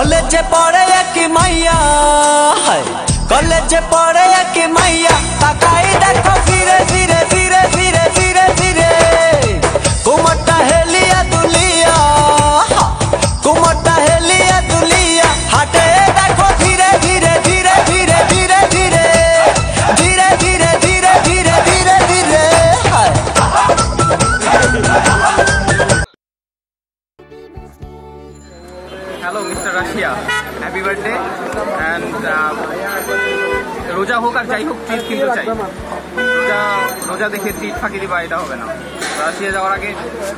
College पढ़े कि मैया कॉलेज पढ़े कि मैया ताकाई देखो धीरे धीरे धीरे धीरे धीरे धीरे कुमटा हेलिया दुलिया कुमटा हेलिया दुलिया हटे देखो धीरे धीरे धीरे धीरे धीरे धीरे धीरे धीरे धीरे धीरे धीरे धीरे हेलो मिस्टर राशिया हैप्पी बर्थडे एंड रोजा होक और যাই হোক ট্রিট কিন্তু চাই রোজা দেখে ট্রিট ফাঁকি দিবা এটা হবে না রাশিয়া যাওয়ার আগে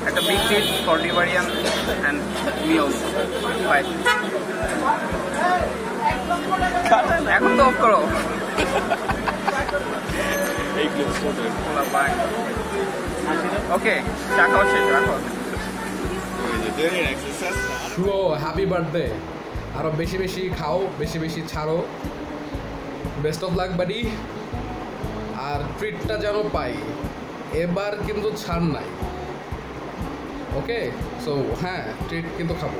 একটা big treat for Liberian and me also বাই এখন তো অফ করো এই ক্লিপস করতে বাই ওকে টাকা শেষ রাখো শুভ হ্যাপি বার্থডে আরো বেশি বেশি খাও বেশি বেশি ছাড়ো বেস্ট অফ লাক বাডি আর ট্রিটটা যেন পাই এবার কিন্তু ছাড় নাই ওকে সো হ্যাঁ ট্রিট কিন্তু খাবো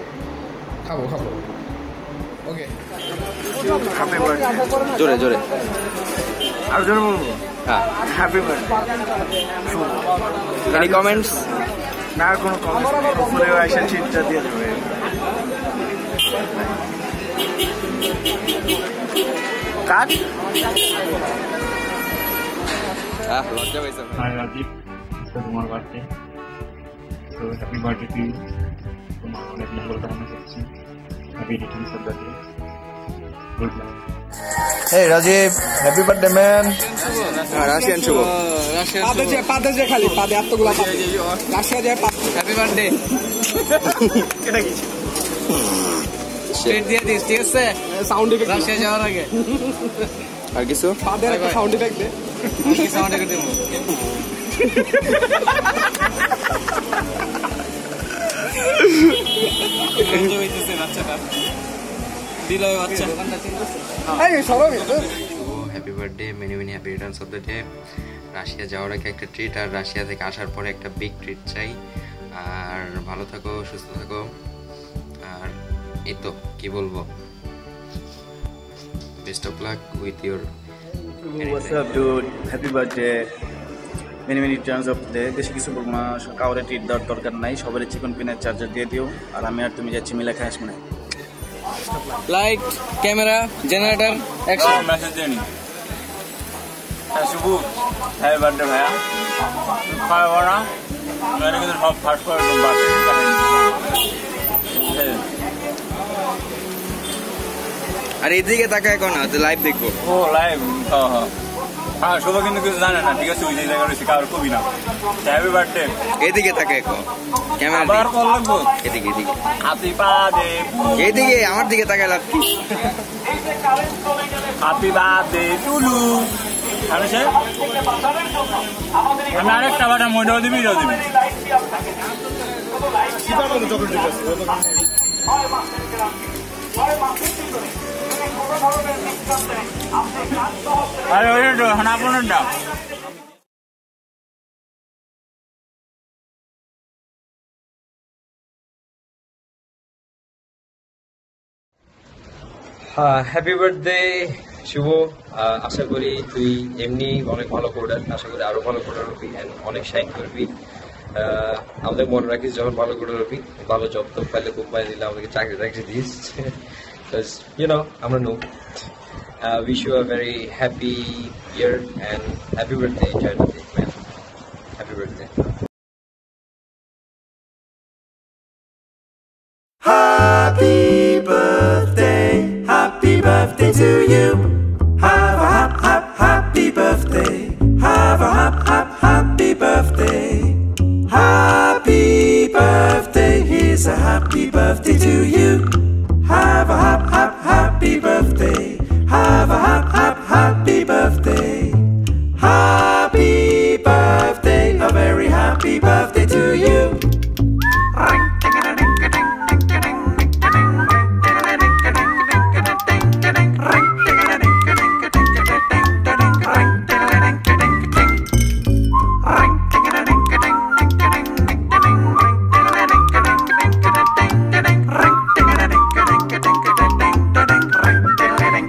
খাবো খাবো ওকে হ্যাপি বার্থডে জোরে জোরে আর জোরে বলবো হ্যাঁ হ্যাপি বার্থডে এনি কমেন্টস না কোনো কমেন্টস উপরে আইসা চিন্তা দিয়ে দেবে কাট লজ্জা পাইছে Hi Rajiv, it's তোমার birthday so happy birthday to you তোমার অনেক মঙ্গল কামনা করছি happy returns of the day good luck Hey Rajiv, happy birthday man. Russian শুভ পাদে যে খালি পাদে এতগুলা পাদে রাশিয়া যায় হ্যাপি বার্থডে এটা কি স্টেট দিয়ে দিস ঠিক আছে সাউন্ড ইফেক্ট রাশিয়া যাওয়ার আগে আর কিছু পাদের একটা সাউন্ড ইফেক্ট দে কি সাউন্ড করে দেবো এনজয় হইতেছে বাচ্চাটা দিল ওই বাচ্চা এই সরো happy birthday many many happy returns of the day Russia যাওয়ার আগে একটা ট্রিট আর রাশিয়া থেকে আসার পরে একটা বিগ ট্রিট চাই আর ভালো থাকো সুস্থ থাকো আর এই তো কি বলবো best of luck with your What's up dude? Happy birthday. Many returns of the day. বেশি কিছু বলবো না কাউরে ট্রিট দেওয়ার দরকার নাই সবার চিকন পিনের চার্জার দিয়ে দিও আর আমি আর তুমি যাচ্ছি মিলে খাস মানে light camera generator action message দেনি শুভ হ্যাপি বার্থডে ভাইয়া খাওয়া না আমি কিন্তু সব ফাস্ট করে একদম আর এইদিকে তাকায় কোন আছে লাইভ দেখবো ও লাইভ হ্যাঁ শুভ কিন্তু কিছু জানে না ঠিক আছে ওই জায়গায় রয়েছে কারোর কবি না হ্যাপি বার্থডে এইদিকে তাকায় কোন ক্যামেরা আবার কল লাগবো এদিকে এদিকে হ্যাপি বার্থডে এইদিকে আমার দিকে তাকায় লাভ কি হ্যাপি বার্থডে টুলু আমি সে আমি আরেকটা বাটা মইটাও দিবি এটাও দিবি আরে ওই তো এখন আপনারটা হ্যাপি বার্থডে শুভ আশা করি তুই এমনি অনেক ভালো করবি আশা করি আরো ভালো করে রাখবি অনেক শাইন করবি আমাদের মনে রাখিস যখন ভালো করে রাখবি ভালো জব তো পাইলে কোম্পানি দিলে আমাদেরকে চাকরি টাকরি দিস আমরা no wish you a very happy year and happy birthday Jayanti man happy birthday happy birthday to you have a happy birthday have a happy birthday here's a happy birthday to you have a happy birthday have a happy birthday a very happy birthday to you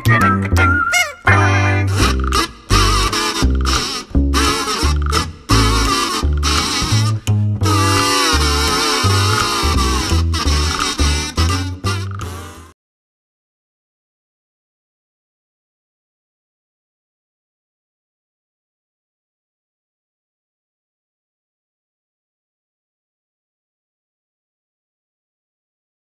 connect.